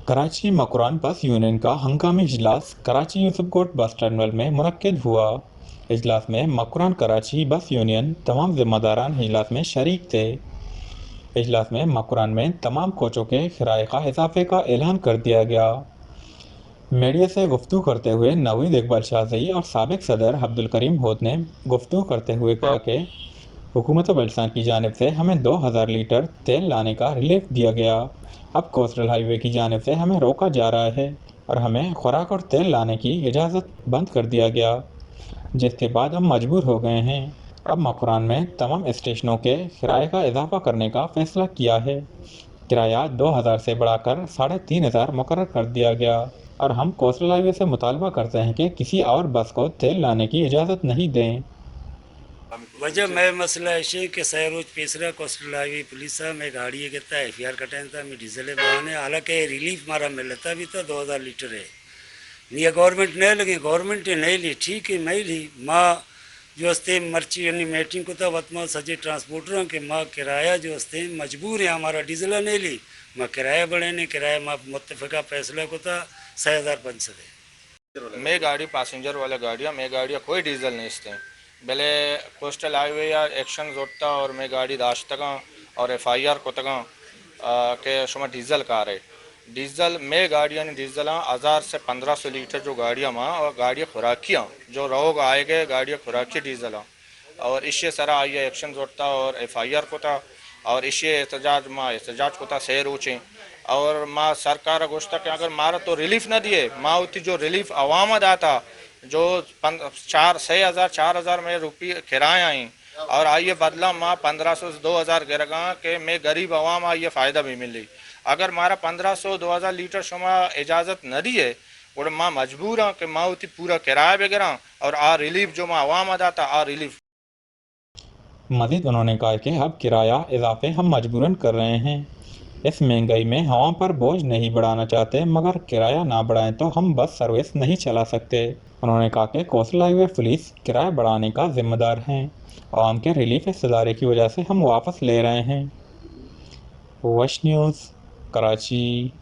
कराची मकरान बस यूनियन का हंगामी इजलास कराची यूसुफ कोट बस टर्मिनल में मुनक्किद हुआ। इजलास में मकरान कराची बस यूनियन तमाम ज़िम्मेदारान इजलास में शरीक थे। इजलास में मकरान में तमाम कोचों के किराए का इजाफे का ऐलान कर दिया गया। मीडिया से गुफ्तगू करते हुए नवीद इकबाल शाहज़ई और साबिक सदर अब्दुल करीम होद ने गुफ्तगू करते हुए कहा कि हुकूमत बलूचिस्तान की जानिब से हमें 2000 लीटर तेल लाने का रिलीफ दिया गया। अब कोस्टल हाईवे की जानिब से हमें रोका जा रहा है और हमें खुराक और तेल लाने की इजाज़त बंद कर दिया गया, जिसके बाद हम मजबूर हो गए हैं। अब मकरान में तमाम स्टेशनों के किराए का इजाफा करने का फैसला किया है। किराया 2000 से बढ़ाकर 3500 मुकर्रर कर दिया गया और हम कोस्टल हाईवे से मुतालबा करते हैं कि किसी और बस को तेल लाने की इजाज़त नहीं दें। वजह मैं मसला है कि सैरोज पेसरा कोस्टल हाईवे पुलिस में गाड़ी कहता है FIR कटाइन था मैं डीजल बहाने हालांकि रिलीफ मारा मिलता भी था 2000 लीटर है नहीं गवर्नमेंट नहीं लगी गवर्नमेंट नहीं ली ठीक है नहीं ली माँ जो हस्ते मर्ची यानी मीटिंग को था वतमा सजे ट्रांसपोर्टरों के माँ किराया जो हस्ते मजबूर है हमारा डीजल नहीं ली माँ किराया बढ़े नहीं किराया माँ मुतफ़िका फैसला को था 6500 है। मैं गाड़ी पैसेंजर वाला गाड़ियाँ मैं गाड़ियाँ कोई डीजल नहीं इसते भले कोस्टल हाईवे या एक्शन जोड़ता और मैं गाड़ी दाश्त तक और FIR को तक के शुमा डीजल कार है डीजल में गाड़ियाँ डीजल 1000 से 1500 लीटर जो गाड़ियाँ माँ और गाड़ियाँ खुराकियाँ जो रोग आए गए गाड़ियाँ खुराकी डीजल और इसे सरा आइए एक्शन जोड़ता और FIR को था और इसे एहतजाज को था शहर ऊँचे और माँ सरकार गोश्त के अगर मारा तो रिलीफ न दिए माँ उतनी जो रिलीफ अवाम अदा था जो 4,000 में रुपये किराए आई और आइए बदला माँ 1500 से 2000 गिरगा के मैं गरीब अवाम आइए फ़ायदा भी मिली अगर मारा 1500 2000 लीटर शुमा इजाज़त न दिए और माँ मजबूर हाँ कि माँ उतनी पूरा किराया वगैरह और आ रिलीफ जो माँ अवाम अदा था आ रिलीफ। मज़ीद उन्होंने कहा कि अब किराया इजाफे हम मजबूरन कर रहे हैं। इस महंगाई में हम पर बोझ नहीं बढ़ाना चाहते, मगर किराया ना बढ़ाएं तो हम बस सर्विस नहीं चला सकते। उन्होंने कहा कि कोस्टल हाईवे पुलिस किराया बढ़ाने का जिम्मेदार हैं। आवाम के रिलीफ हिस्सेदारी की वजह से हम वापस ले रहे हैं। वश न्यूज़, कराची।